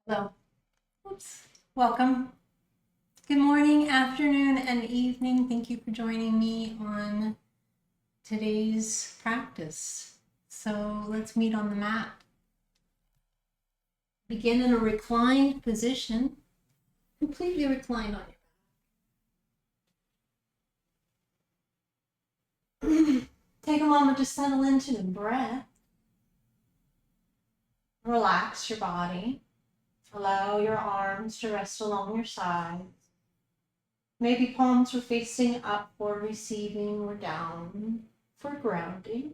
Hello. Oops. Welcome. Good morning, afternoon, and evening. Thank you for joining me on today's practice. So let's meet on the mat. Begin in a reclined position, completely reclined on your back. Take a moment to settle into the breath. Relax your body. Allow your arms to rest along your sides. Maybe palms are facing up for receiving or down for grounding.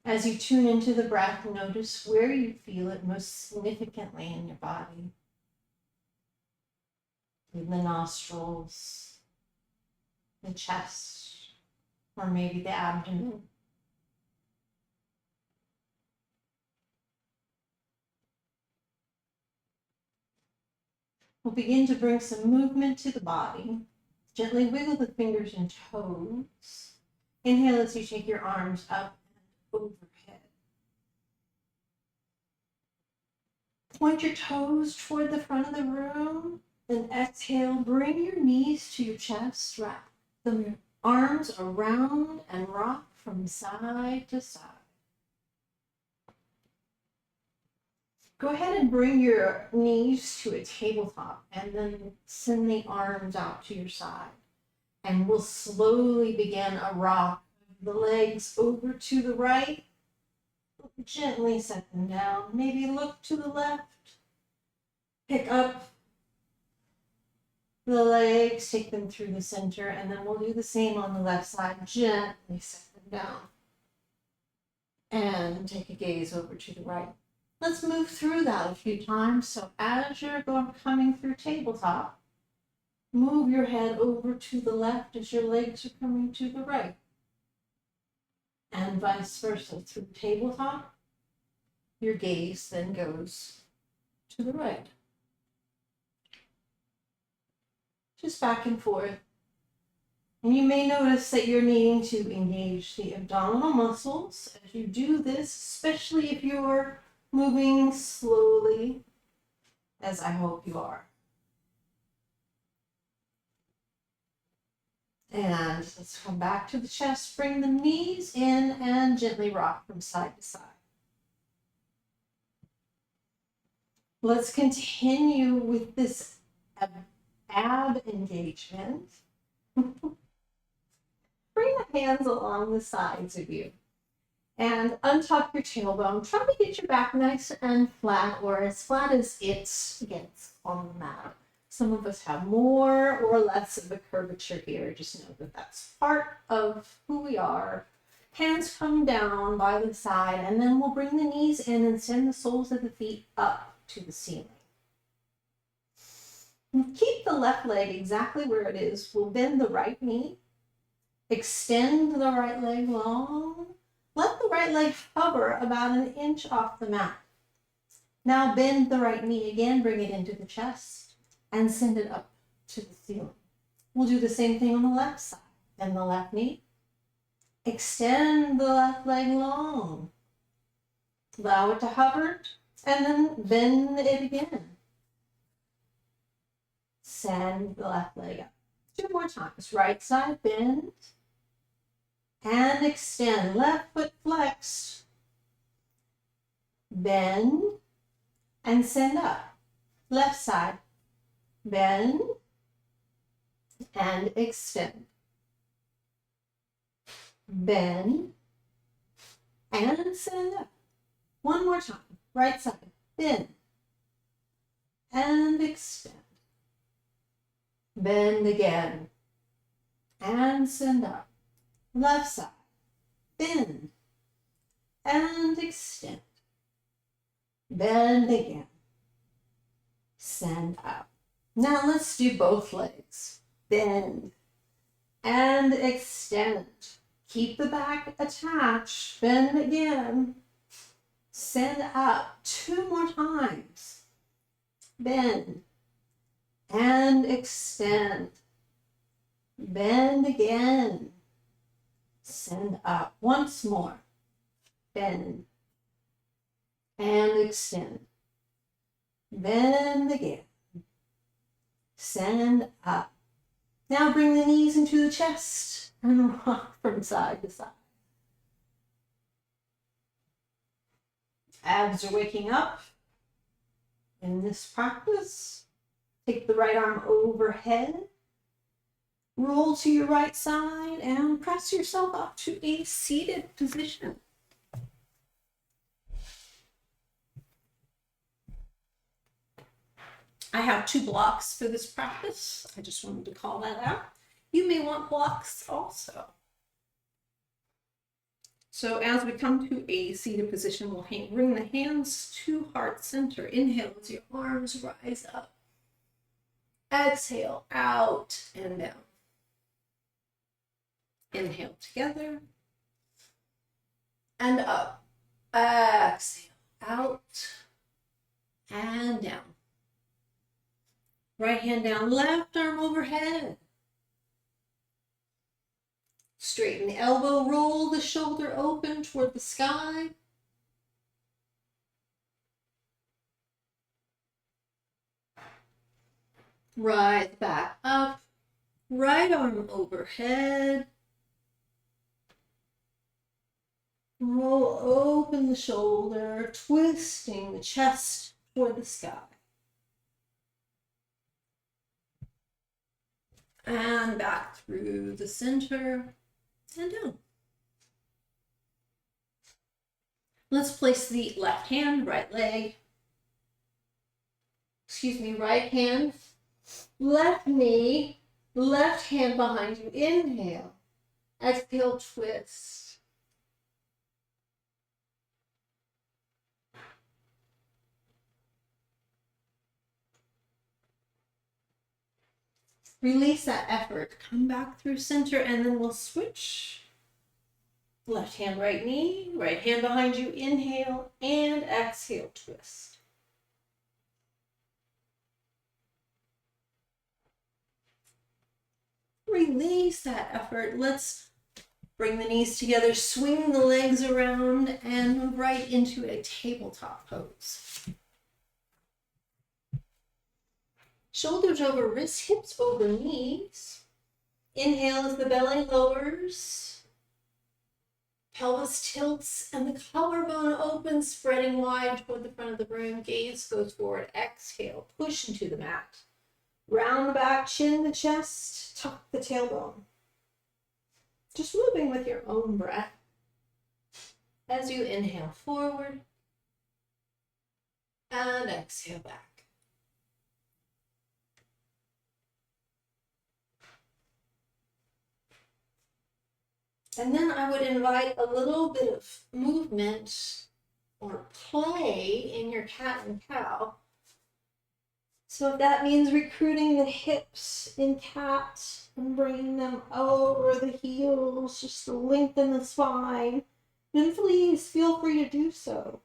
As you tune into the breath, notice where you feel it most significantly in your body. In the nostrils, the chest, or maybe the abdomen. We'll begin to bring some movement to the body. Gently wiggle the fingers and toes. Inhale as you take your arms up and overhead. Point your toes toward the front of the room. Then exhale, bring your knees to your chest. Wrap the arms around and rock from side to side. Go ahead and bring your knees to a tabletop and then send the arms out to your side. And we'll slowly begin a rock. The legs over to the right. Gently set them down. Maybe look to the left. Pick up the legs, take them through the center, and then we'll do the same on the left side. Gently set them down. And take a gaze over to the right. Let's move through that a few times. So as you're coming through tabletop, move your head over to the left as your legs are coming to the right. And vice versa. Through tabletop, your gaze then goes to the right. Just back and forth. And you may notice that you're needing to engage the abdominal muscles as you do this, especially if you're moving slowly, as I hope you are. And let's come back to the chest, bring the knees in and gently rock from side to side. Let's continue with this ab engagement. Bring the hands along the sides of you and untuck your tailbone. Try to get your back nice and flat, or as flat as it gets on the mat. Some of us have more or less of a curvature here. Just know that that's part of who we are. Hands come down by the side, and then we'll bring the knees in and send the soles of the feet up to the ceiling. And keep the left leg exactly where it is. We'll bend the right knee. Extend the right leg long. Let the right leg hover about an inch off the mat. Now bend the right knee again, bring it into the chest, and send it up to the ceiling. We'll do the same thing on the left side. Bend the left knee. Extend the left leg long. Allow it to hover, and then bend it again. Send the left leg up. 2 more times. Right side, bend. And extend. Left foot flexed. Bend. And send up. Left side. Bend. And extend. Bend. And send up. 1 more time. Right side. Bend. And extend. Bend again. And send up. Left side. Bend. And extend. Bend again. Send up. Now let's do both legs. Bend. And extend. Keep the back attached. Bend again. Send up. 2 more times. Bend. And extend. Bend again. Send up. Once more. Bend. and extend. Bend again. Send up. Now bring the knees into the chest and rock from side to side. Abs are waking up. In this practice, take the right arm overhead, roll to your right side, and press yourself up to a seated position. I have 2 blocks for this practice. I just wanted to call that out. You may want blocks also. So as we come to a seated position, we'll bring the hands to heart center. Inhale as your arms rise up. Exhale, out and down. Inhale together and up. Exhale, out and down. Right hand down, left arm overhead. Straighten the elbow, roll the shoulder open toward the sky. Rise back up, right arm overhead. Roll open the shoulder, twisting the chest toward the sky. And back through the center and down. Let's place the left hand, right hand, left knee, left hand behind you. Inhale. Exhale, twist. Release that effort. Come back through center, and then we'll switch. Left hand, right knee, right hand behind you. Inhale and exhale, twist. Release that effort. Let's bring the knees together, swing the legs around, and move right into a tabletop pose. Shoulders over wrists, hips over knees. Inhale as the belly lowers. Pelvis tilts and the collarbone opens, spreading wide toward the front of the room. Gaze goes forward. Exhale, push into the mat. Round the back, chin the chest, tuck the tailbone. Just moving with your own breath. As you inhale forward and exhale back. And then I would invite a little bit of movement or play in your cat and cow. So if that means recruiting the hips in cat and bringing them over the heels just to lengthen the spine, then please feel free to do so.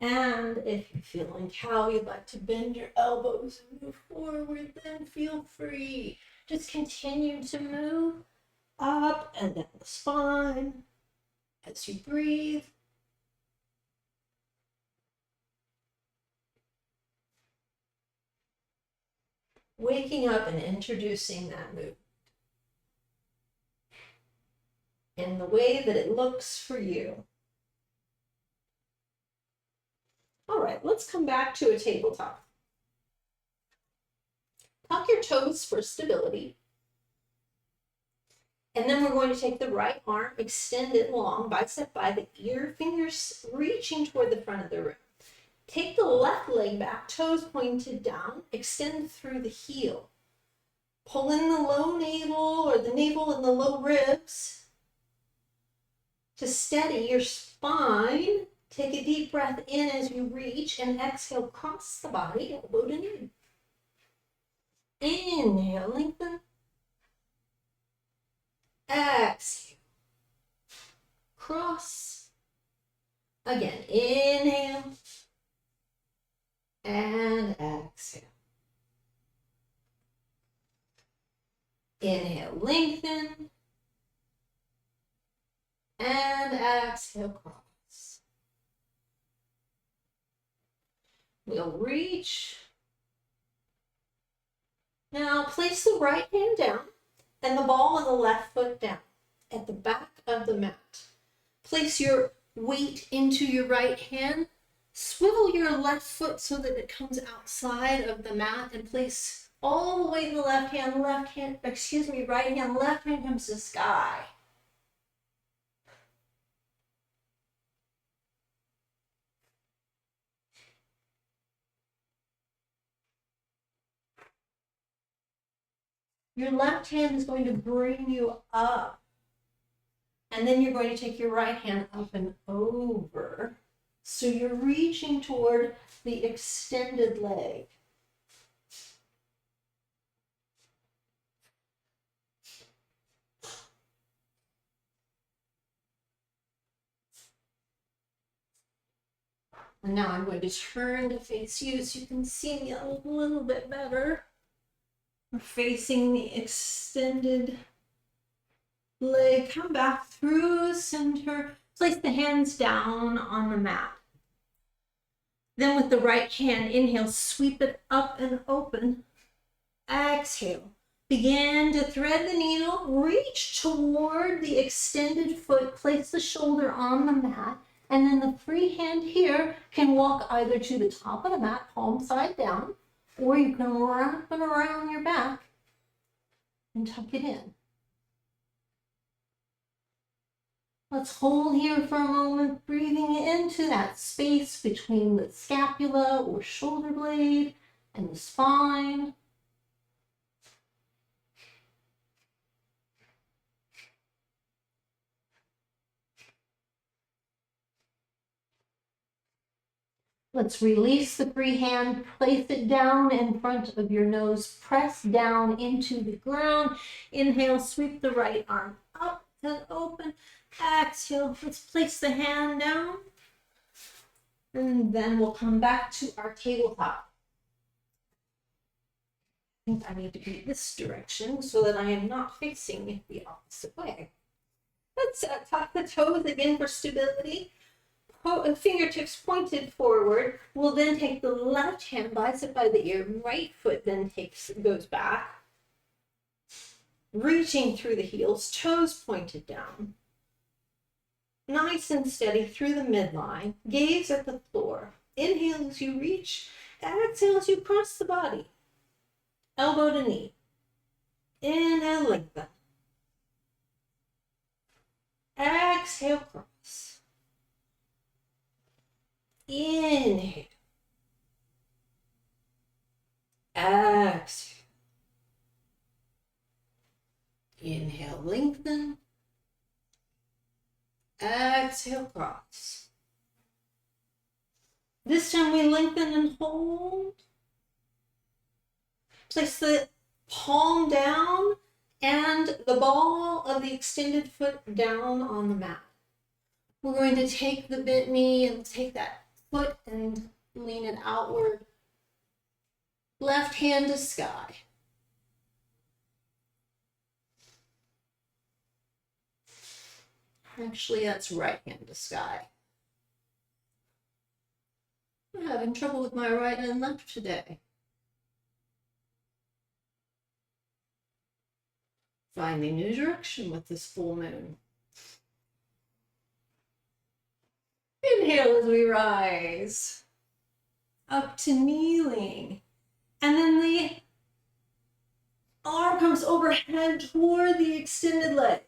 And if you feel in cow, you'd like to bend your elbows and move forward, then feel free. Just continue to move up and down the spine as you breathe. Waking up and introducing that movement in the way that it looks for you. All right, let's come back to a tabletop. Tuck your toes for stability. And then we're going to take the right arm, extend it long, bicep by the ear, fingers reaching toward the front of the room. Take the left leg back, toes pointed down, extend through the heel. Pull in the low navel or the navel and the low ribs to steady your spine. Take a deep breath in as you reach and exhale, cross the body, elbow to knee. Inhale, lengthen. Exhale. Cross. Again, inhale. And exhale. Inhale, lengthen. And exhale, cross. We'll reach. Now place the right hand down and the ball of the left foot down at the back of the mat. Place your weight into your right hand. Swivel your left foot so that it comes outside of the mat and place all the way the right hand comes to sky. Your left hand is going to bring you up. And then you're going to take your right hand up and over. So you're reaching toward the extended leg. And now I'm going to turn to face you so you can see me a little bit better. We're facing the extended leg. Come back through center. Place the hands down on the mat. Then with the right hand, inhale, sweep it up and open. Exhale. Begin to thread the needle. Reach toward the extended foot. Place the shoulder on the mat. And then the free hand here can walk either to the top of the mat, palm side down, or you can wrap it around your back and tuck it in. Let's hold here for a moment, breathing into that space between the scapula or shoulder blade and the spine. Let's release the free hand, place it down in front of your nose, press down into the ground. Inhale, sweep the right arm up and open. Exhale, let's place the hand down. And then we'll come back to our tabletop. I think I need to be this direction so that I am not facing the opposite way. Let's tuck the toes again for stability. Fingertips pointed forward. We'll then take the left hand, bicep by the ear. Right foot then goes back. Reaching through the heels, toes pointed down. Nice and steady through the midline. Gaze at the floor. Inhale as you reach. Exhale as you cross the body. Elbow to knee. Inhale, lengthen. Exhale, cross. Inhale. Exhale. Inhale, lengthen. Exhale, cross. This time we lengthen and hold. Place the palm down and the ball of the extended foot down on the mat. We're going to take the bent knee and take that foot and lean it outward. Left hand to sky. Actually, that's right hand to sky. I'm having trouble with my right and left today. Finding new direction with this full moon. Inhale as we rise up to kneeling. And then the arm comes overhead toward the extended leg.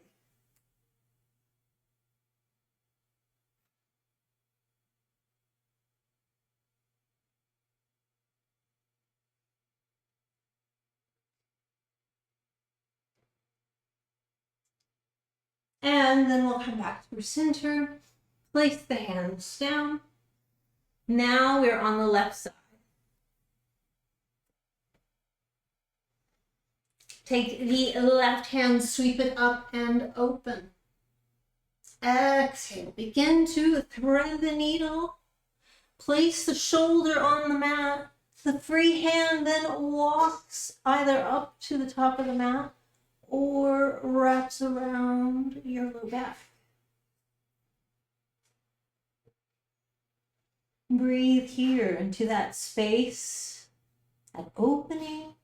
And then we'll come back through center. Place the hands down. Now we're on the left side. Take the left hand, sweep it up and open. Exhale. Begin to thread the needle. Place the shoulder on the mat. The free hand then walks either up to the top of the mat or wraps around your low back. Breathe here into that space, that opening.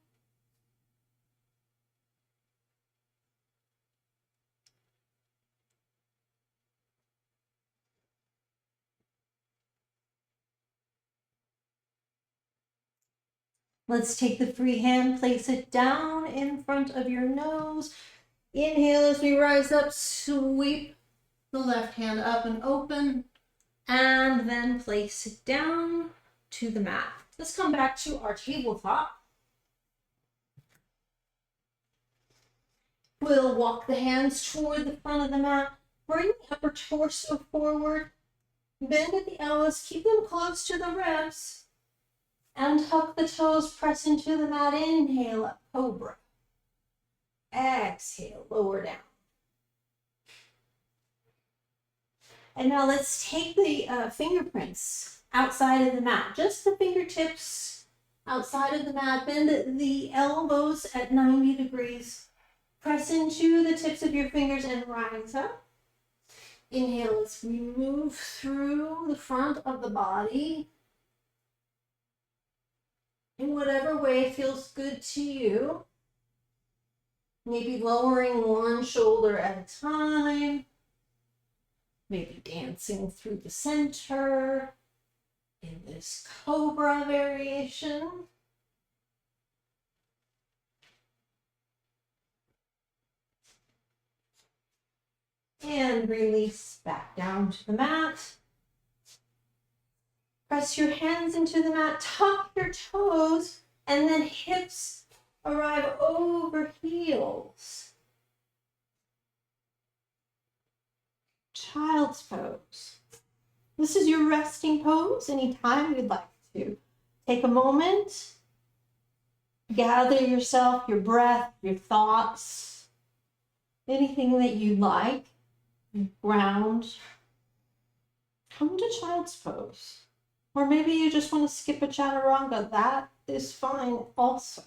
Let's take the free hand, place it down in front of your nose. Inhale as we rise up, sweep the left hand up and open, and then place it down to the mat. Let's come back to our tabletop. We'll walk the hands toward the front of the mat. Bring the upper torso forward. Bend at the elbows. Keep them close to the ribs. And tuck the toes. Press into the mat. Inhale up, cobra. Exhale, lower down. And now let's take the fingerprints outside of the mat. Just the fingertips outside of the mat. Bend the elbows at 90 degrees. Press into the tips of your fingers and rise up. Inhale as we move through the front of the body in whatever way feels good to you. Maybe lowering one shoulder at a time. Maybe dancing through the center in this cobra variation. And release back down to the mat. Press your hands into the mat, tuck your toes, and then hips arrive over heels. Child's pose. This is your resting pose. Anytime you'd like to take a moment, gather yourself, your breath, your thoughts, anything that you like. Ground. Come to child's pose. Or maybe you just want to skip a chaturanga. That is fine also.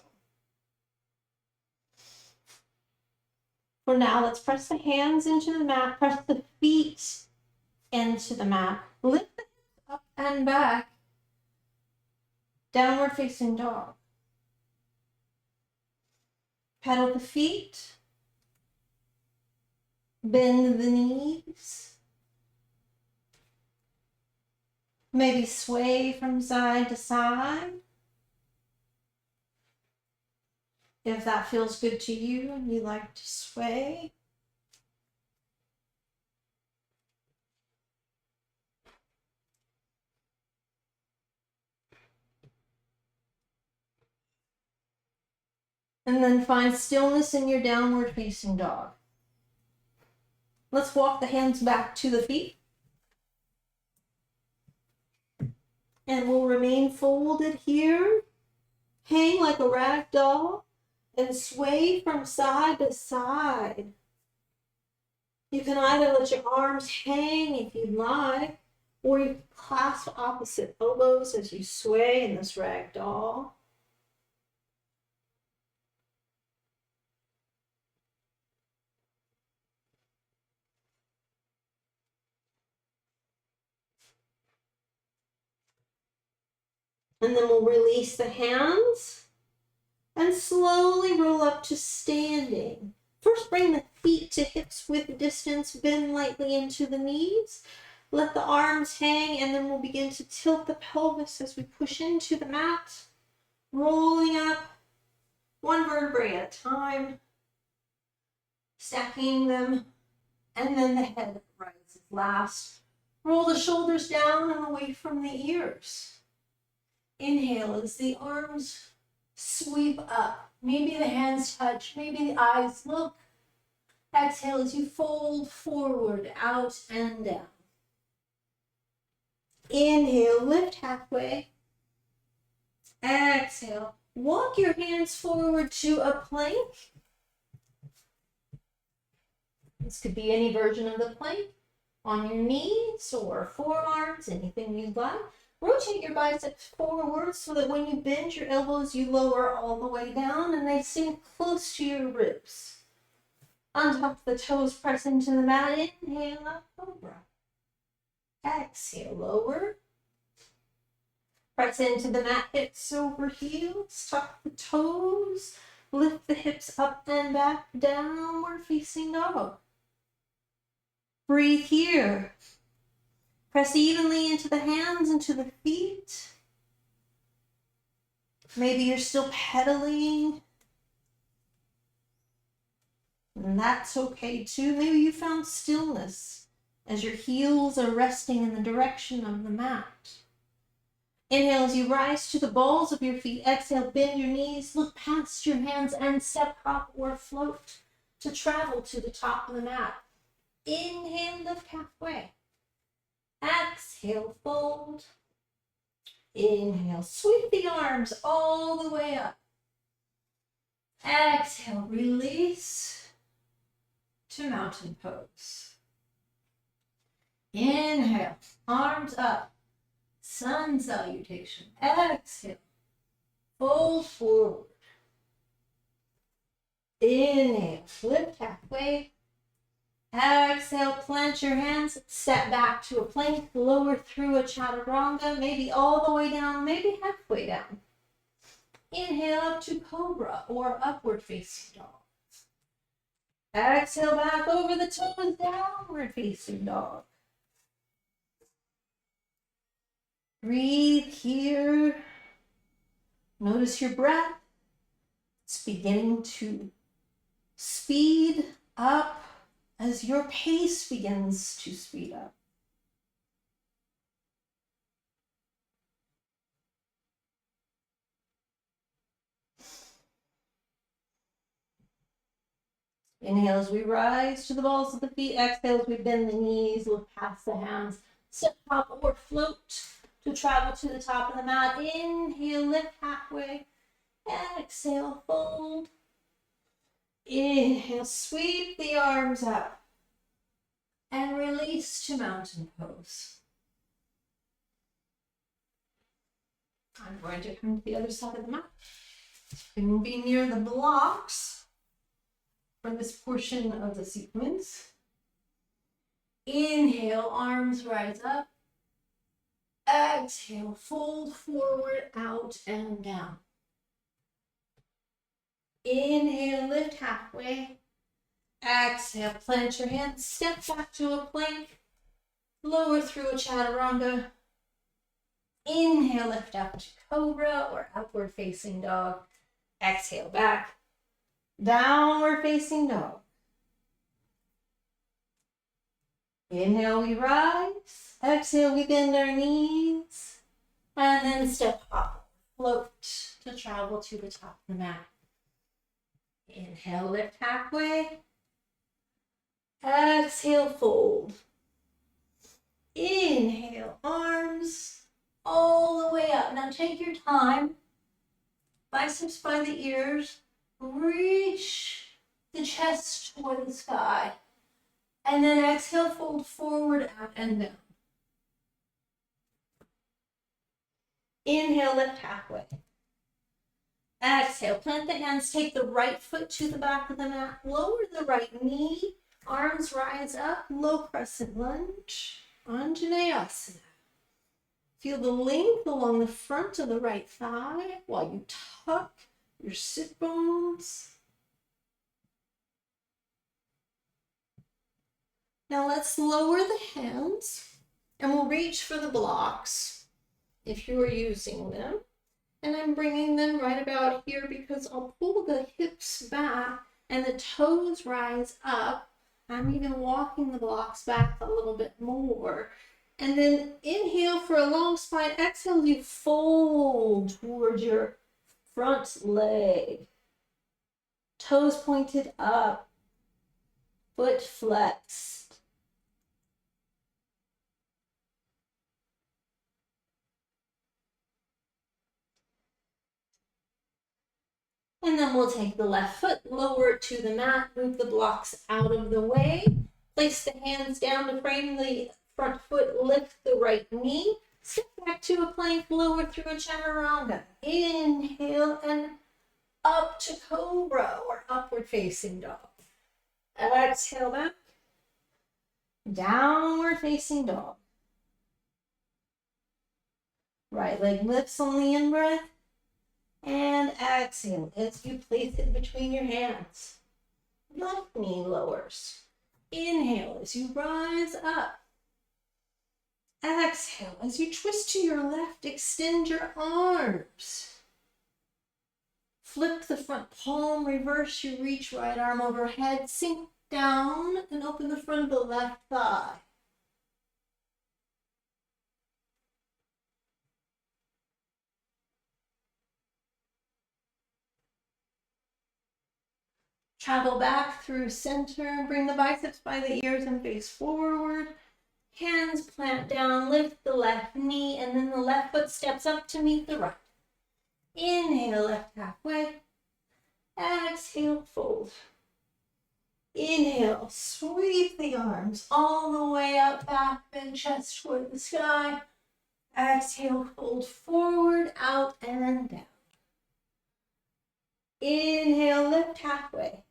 For now, let's press the hands into the mat. Press the feet into the mat. Lift the hips up and back. Downward facing dog. Pedal the feet. Bend the knees. Maybe sway from side to side. If that feels good to you and you like to sway. And then find stillness in your downward facing dog. Let's walk the hands back to the feet. And we'll remain folded here. Hang like a rag doll and sway from side to side. You can either let your arms hang if you'd like, or you can clasp opposite elbows as you sway in this rag doll. And then we'll release the hands and slowly roll up to standing. First, bring the feet to hips with distance. Bend lightly into the knees. Let the arms hang, and then we'll begin to tilt the pelvis as we push into the mat. Rolling up one vertebrae at a time. Stacking them, and then the head rises last. Roll the shoulders down and away from the ears. Inhale as the arms sweep up. Maybe the hands touch, maybe the eyes look. Exhale as you fold forward, out and down. Inhale, lift halfway. Exhale, walk your hands forward to a plank. This could be any version of the plank. On your knees or forearms, anything you'd like. Rotate your biceps forward so that when you bend your elbows, you lower all the way down and they sink close to your ribs. Untuck the toes, press into the mat. Inhale, up, cobra. Exhale, lower. Press into the mat, hips over heels, tuck the toes, lift the hips up and back, downward facing dog. Breathe here. Press evenly into the hands, into the feet. Maybe you're still pedaling. And that's okay too. Maybe you found stillness as your heels are resting in the direction of the mat. Inhale as you rise to the balls of your feet. Exhale, bend your knees, look past your hands and step, hop, or float to travel to the top of the mat. Inhale, lift halfway. Exhale, fold. Inhale, sweep the arms all the way up. Exhale, release to mountain pose. Inhale, arms up, sun salutation. Exhale, fold forward. Inhale, lift halfway. Exhale, plant your hands, step back to a plank, lower through a chaturanga, maybe all the way down, maybe halfway down. Inhale up to cobra or upward facing dog. Exhale back over the toes, downward facing dog. Breathe here. Notice your breath. It's beginning to speed up as your pace begins to speed up. Inhale as we rise to the balls of the feet. Exhale as we bend the knees, look past the hands. Step, hop, or float to travel to the top of the mat. Inhale, lift halfway. Exhale, fold. Inhale, sweep the arms up. And release to mountain pose. I'm going to come to the other side of the mat. And be near the blocks for this portion of the sequence. Inhale, arms rise up. Exhale, fold forward, out and down. Inhale, lift halfway. Exhale, plant your hands, step back to a plank, lower through a chaturanga. Inhale, lift up to cobra or upward facing dog. Exhale, back, downward facing dog. Inhale, we rise. Exhale, we bend our knees. And then step up, float to travel to the top of the mat. Inhale, lift halfway. Exhale, fold. Inhale, arms all the way up. Now take your time. Biceps by the ears. Reach the chest toward the sky. And then exhale, fold forward, out and down. Inhale, lift halfway. Exhale, plant the hands, take the right foot to the back of the mat, lower the right knee, arms rise up, low crescent lunge, Anjaneyasana. Feel the length along the front of the right thigh while you tuck your sit bones. Now let's lower the hands and we'll reach for the blocks if you are using them. And I'm bringing them right about here because I'll pull the hips back and the toes rise up. I'm even walking the blocks back a little bit more. And then inhale for a long spine. Exhale, you fold towards your front leg. Toes pointed up. Foot flexed. And then we'll take the left foot, lower it to the mat, move the blocks out of the way. Place the hands down to frame the front foot, lift the right knee. Step back to a plank, lower through a chaturanga. Inhale and up to cobra or upward facing dog. Exhale back. Downward facing dog. Right leg lifts on the in-breath. And exhale as you place it between your hands. Left knee lowers. Inhale as you rise up. Exhale as you twist to your left, extend your arms. Flip the front palm, reverse your reach, right arm overhead, sink down and open the front of the left thigh. Travel back through center, bring the biceps by the ears and face forward. Hands plant down, lift the left knee, and then the left foot steps up to meet the right. Inhale, left halfway. Exhale, fold. Inhale, sweep the arms all the way up, back, bend chest toward the sky. Exhale, fold forward, out, and down. Inhale, lift halfway.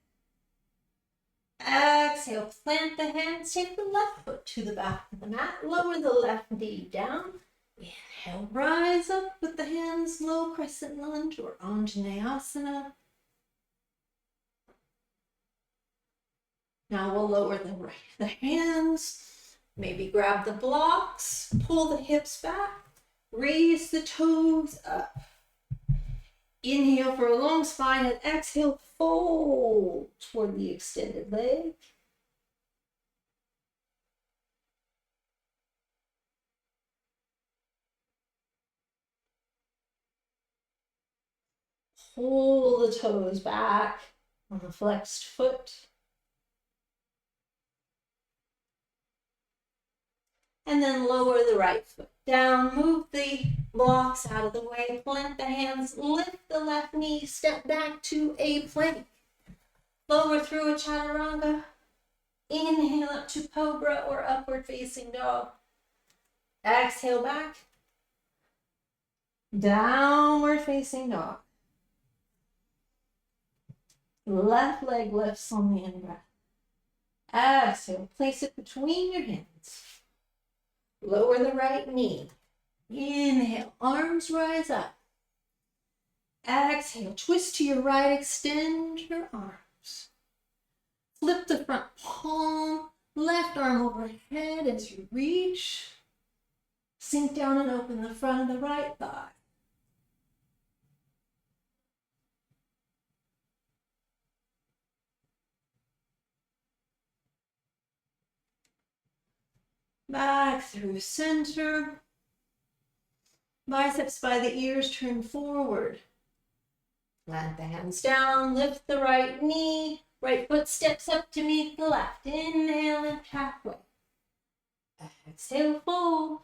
Exhale, plant the hands, take the left foot to the back of the mat, lower the left knee down. Inhale, rise up with the hands low, crescent lunge or Anjaneyasana. Now we'll lower the hands, maybe grab the blocks, pull the hips back, raise the toes up. Inhale for a long spine and exhale, fold toward the extended leg. Pull the toes back on the flexed foot. And then lower the right foot down, move the blocks out of the way, plant the hands, lift the left knee, step back to a plank. Lower through a chaturanga. Inhale up to cobra or upward facing dog. Exhale back. Downward facing dog. Left leg lifts on the in-breath. Exhale, place it between your hands. Lower the right knee. Inhale, arms rise up. Exhale, twist to your right, extend your arms. Flip the front palm, left arm overhead as you reach. Sink down and open the front of the right thigh. Back through center. Biceps by the ears, turn forward. Plant the hands down, lift the right knee. Right foot steps up to meet the left. Inhale, lift halfway. Exhale, fold.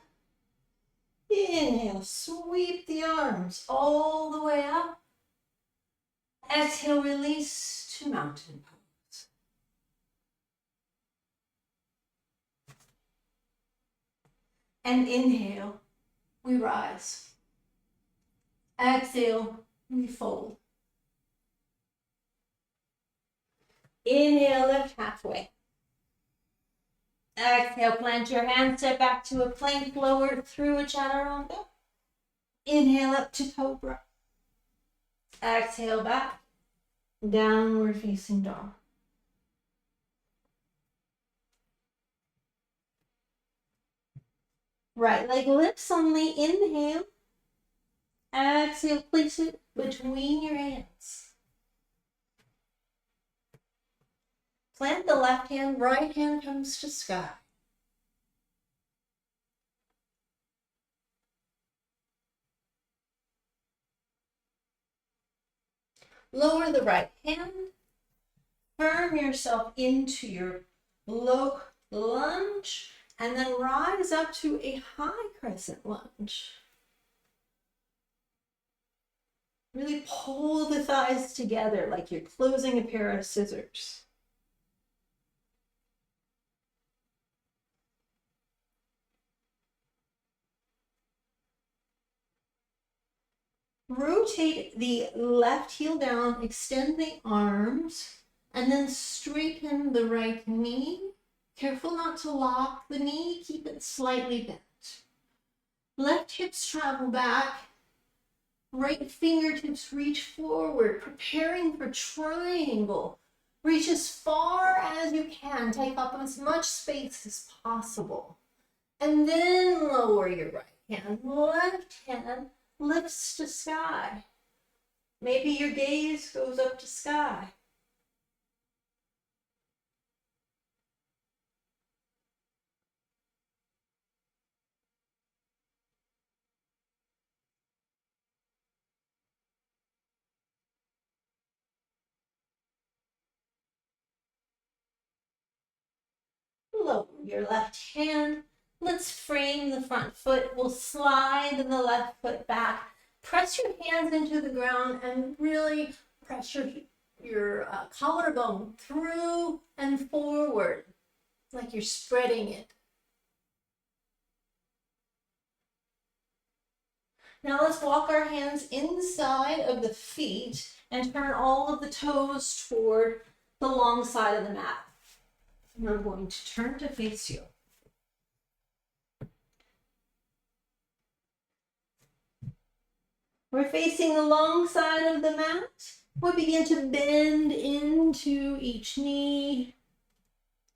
Inhale, sweep the arms all the way up. Exhale, release to mountain pose. And inhale, we rise. Exhale, we fold. Inhale, lift halfway. Exhale, plant your hands, step back to a plank, lower through a chaturanga. Inhale up to cobra. Exhale back, downward facing dog. Right leg lifts on the inhale. Exhale, place it between your hands. Plant the left hand, right hand comes to sky. Lower the right hand. Firm yourself into your low lunge and then rise up to a high crescent lunge. Really pull the thighs together like you're closing a pair of scissors. Rotate the left heel down, extend the arms, and then straighten the right knee. Careful not to lock the knee, keep it slightly bent. Left hips travel back. Right fingertips reach forward, preparing for triangle. Reach as far as you can. Take up as much space as possible. And then lower your right hand. Left hand lifts to sky. Maybe your gaze goes up to sky. Lower your left hand. Let's frame the front foot. We'll slide the left foot back. Press your hands into the ground and really press your collarbone through and forward, like you're spreading it. Now let's walk our hands inside of the feet and turn all of the toes toward the long side of the mat. And I'm going to turn to face you. We're facing the long side of the mat. We begin to bend into each knee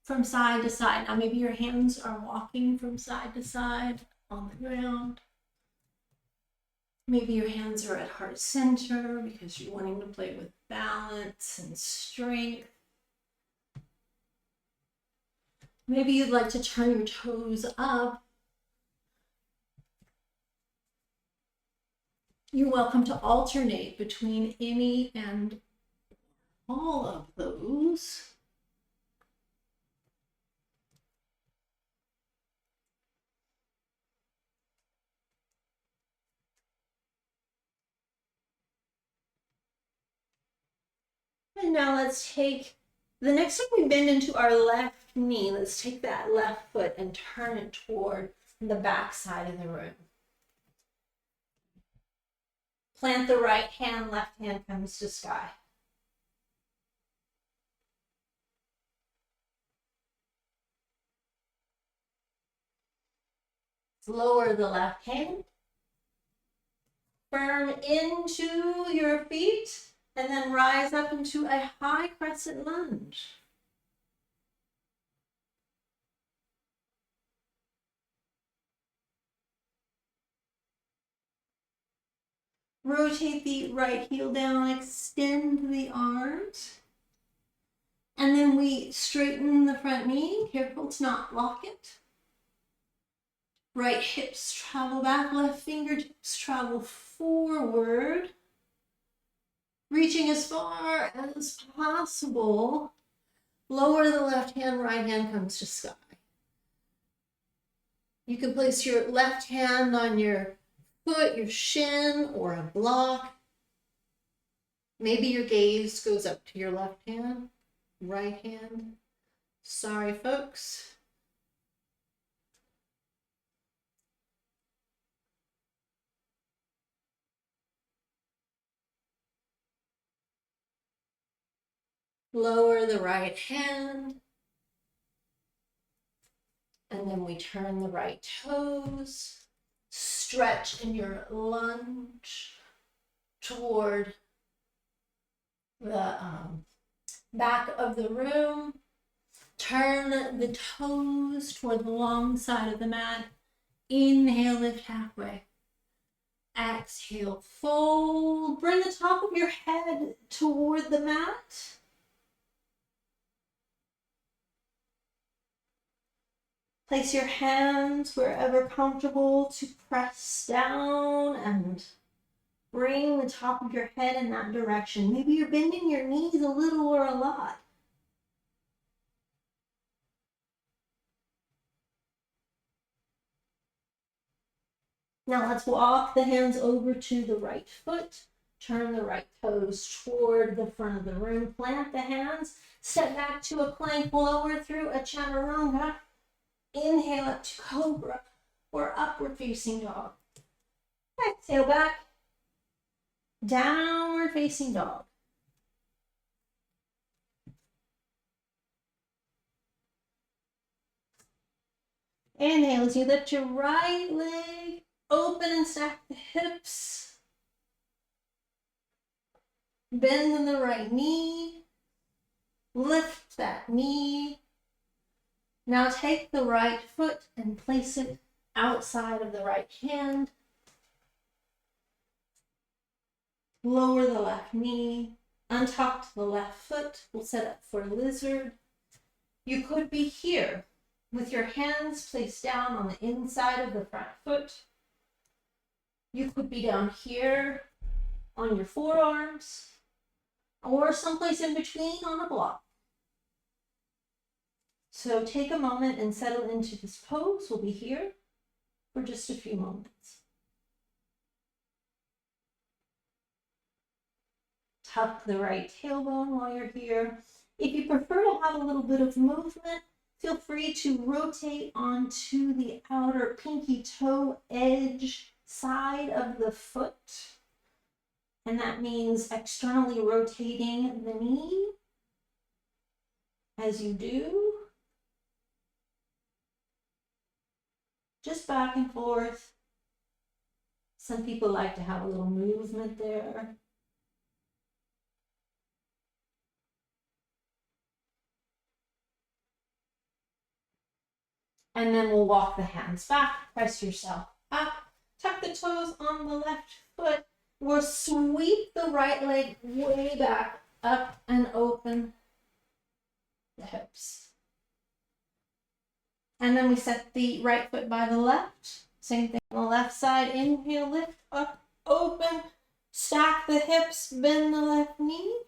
from side to side. Now maybe your hands are walking from side to side on the ground. Maybe your hands are at heart center because you're wanting to play with balance and strength. Maybe you'd like to turn your toes up. You're welcome to alternate between any and all of those. And now let's take, the next time we bend into our left knee, let's take that left foot and turn it toward the back side of the room. Plant the right hand, left hand comes to sky. Lower the left hand. Firm into your feet and then rise up into a high crescent lunge. Rotate the right heel down, extend the arms. And then we straighten the front knee, careful to not lock it. Right hips travel back, left fingertips travel forward. Reaching as far as possible. Lower the left hand, right hand comes to sky. You can place your left hand on your foot, your shin, or a block. Maybe your gaze goes up to your left hand, right hand. Sorry, folks. Lower the right hand. And then we turn the right toes. Stretch in your lunge toward the back of the room. Turn the toes toward the long side of the mat. Inhale, lift halfway. Exhale, fold. Bring the top of your head toward the mat. Place your hands wherever comfortable to press down and bring the top of your head in that direction. Maybe you're bending your knees a little or a lot. Now let's walk the hands over to the right foot. Turn the right toes toward the front of the room. Plant the hands. Step back to a plank. Lower through a chaturanga. Inhale up to cobra or upward facing dog. Exhale back. Downward facing dog. Inhale as you lift your right leg Open and stack the hips. Bend the right knee. Lift that knee. Now take the right foot and place it outside of the right hand. Lower the left knee. Untuck the left foot. We'll set up for lizard. You could be here with your hands placed down on the inside of the front foot. You could be down here on your forearms or someplace in between on a block. So take a moment and settle into this pose. We'll be here for just a few moments. Tuck the right tailbone while you're here. If you prefer to have a little bit of movement, feel free to rotate onto the outer pinky toe edge side of the foot. And that means externally rotating the knee as you do. Just back and forth. Some people like to have a little movement there. And then we'll walk the hands back, press yourself up, tuck the toes on the left foot. We'll sweep the right leg way back, up and open the hips. And then we set the right foot by the left. Same thing on the left side. Inhale, lift up, open, stack the hips, bend the left knee.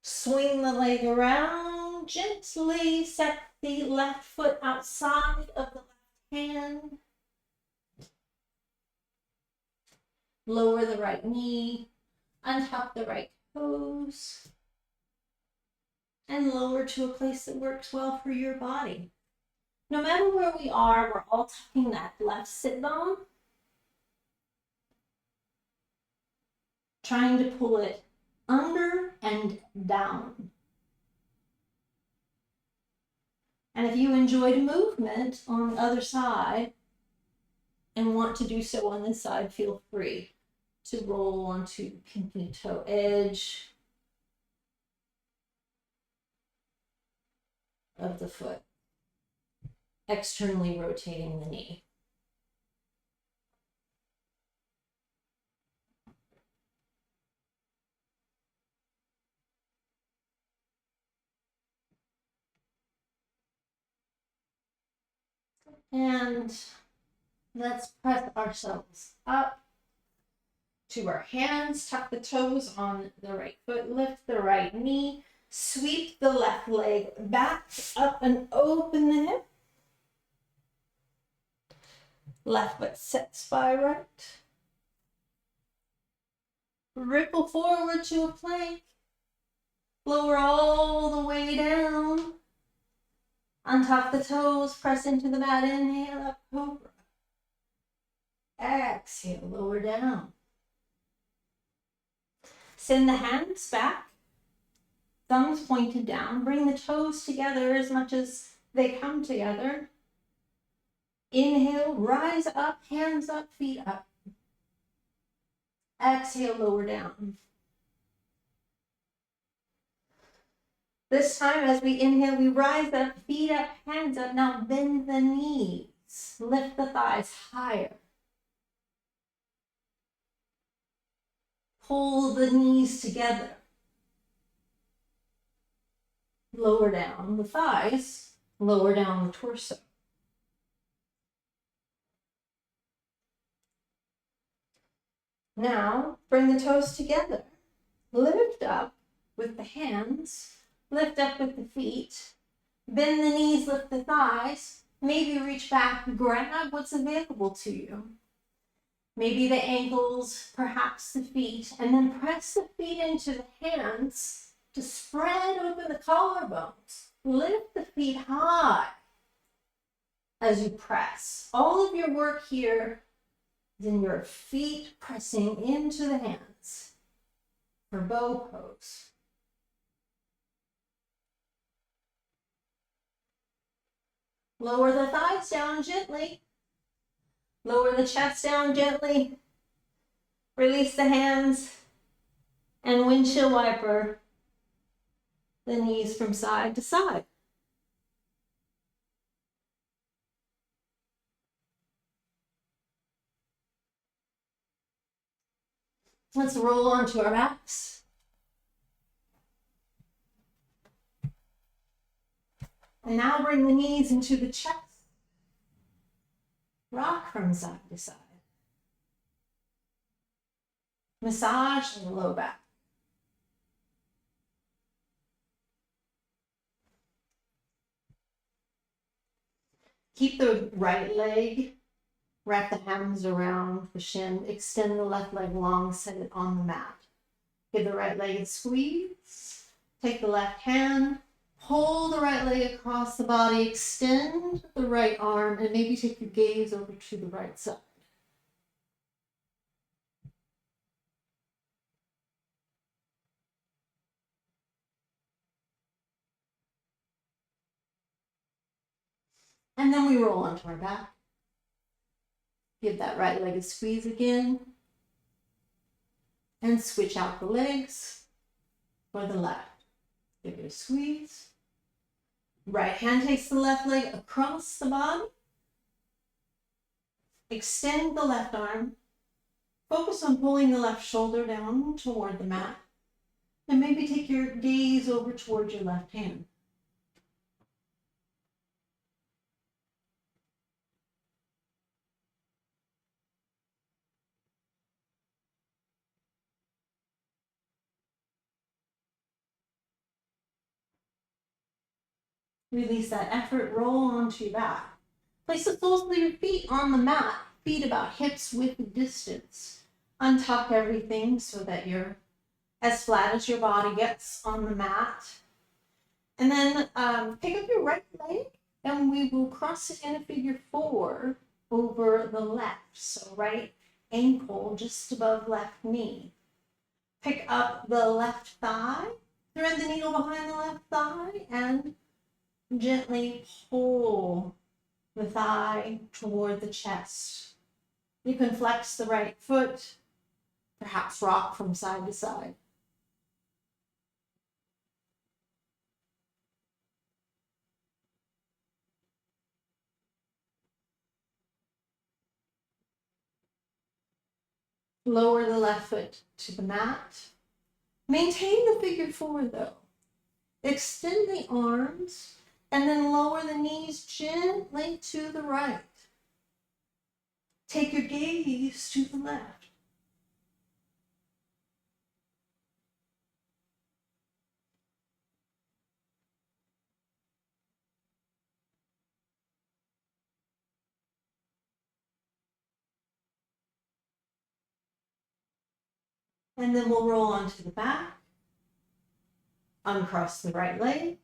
Swing the leg around, gently set the left foot outside of the left hand. Lower the right knee, untuck the right toes, and lower to a place that works well for your body. No matter where we are, we're all tucking that left sit bone, trying to pull it under and down. And if you enjoyed movement on the other side and want to do so on this side, feel free to roll onto pinky toe edge of the foot, externally rotating the knee. And let's press ourselves up to our hands, tuck the toes on the right foot, lift the right knee, sweep the left leg back, up and open the hip. Left foot sets by right. Ripple forward to a plank. Lower all the way down. Untuck the toes, press into the mat, inhale, up, cobra. Exhale, lower down. Send the hands back, thumbs pointed down. Bring the toes together as much as they come together. Inhale, rise up, hands up, feet up. Exhale, lower down. This time, as we inhale, we rise up, feet up, hands up. Now bend the knees, lift the thighs higher. Pull the knees together. Lower down the thighs, lower down the torso. Now, bring the toes together. Lift up with the hands. Lift up with the feet. Bend the knees, lift the thighs. Maybe reach back, grab what's available to you. Maybe the ankles, perhaps the feet, and then press the feet into the hands to spread open the collarbones. Lift the feet high as you press. All of your work here is in your feet pressing into the hands for bow pose. Lower the thighs down gently. Lower the chest down gently. Release the hands and windshield wiper the knees from side to side. Let's roll onto our backs. And now bring the knees into the chest. Rock from side to side. Massage the low back. Keep the right leg, wrap the hands around the shin, extend the left leg long, set it on the mat. Give the right leg a squeeze. Take the left hand, pull the right leg across the body, extend the right arm, and maybe take your gaze over to the right side. And then we roll onto our back. Give that right leg a squeeze again. And switch out the legs for the left. Give it a squeeze. Right hand takes the left leg across the body. Extend the left arm. Focus on pulling the left shoulder down toward the mat. And maybe take your gaze over toward your left hand. Release that effort, roll onto your back. Place the soles of your feet on the mat, feet about hips width distance. Untuck everything so that you're as flat as your body gets on the mat. And then pick up your right leg and we will cross it in a figure 4 over the left. So right ankle just above left knee. Pick up the left thigh, thread the needle behind the left thigh, and gently pull the thigh toward the chest. You can flex the right foot, perhaps rock from side to side. Lower the left foot to the mat. Maintain the figure 4 though. Extend the arms and then lower the knees gently to the right. Take your gaze to the left. And then we'll roll onto the back. Uncross the right leg.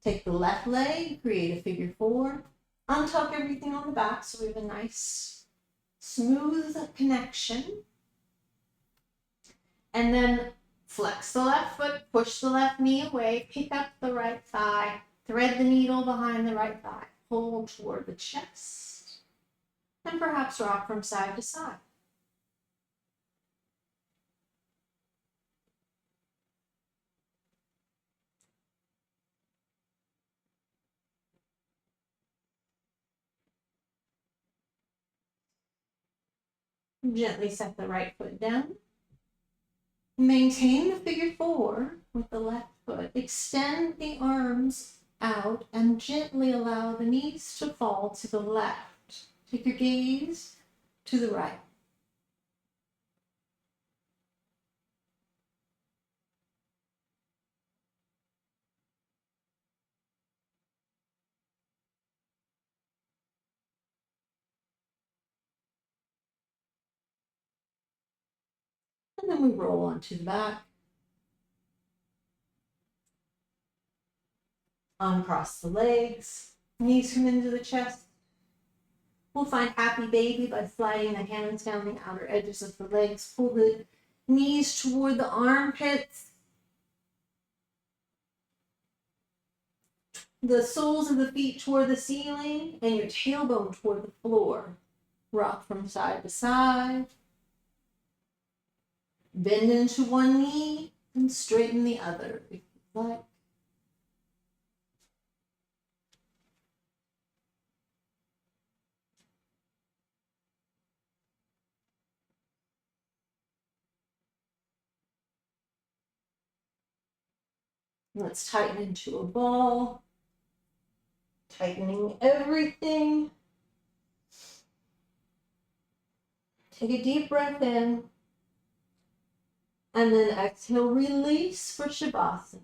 Take the left leg, create a figure 4. Untuck everything on the back so we have a nice, smooth connection. And then flex the left foot, push the left knee away, pick up the right thigh, thread the needle behind the right thigh, pull toward the chest, and perhaps rock from side to side. Gently set the right foot down. Maintain the figure 4 with the left foot. Extend the arms out and gently allow the knees to fall to the left. Take your gaze to the right. And then we roll onto the back. Uncross the legs. Knees come into the chest. We'll find happy baby by sliding the hands down the outer edges of the legs. Pull the knees toward the armpits. the soles of the feet toward the ceiling and your tailbone toward the floor. Rock from side to side. Bend into one knee and straighten the other if you like. Let's tighten into a ball. Tightening everything. Take a deep breath in. And then exhale, release for Shavasana.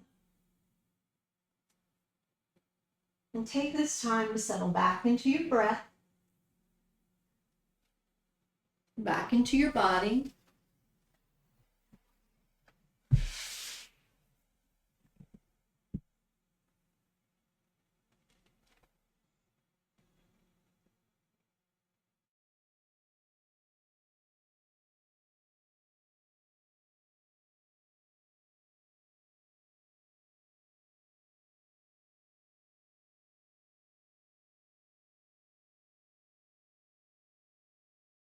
And take this time to settle back into your breath. Back into your body.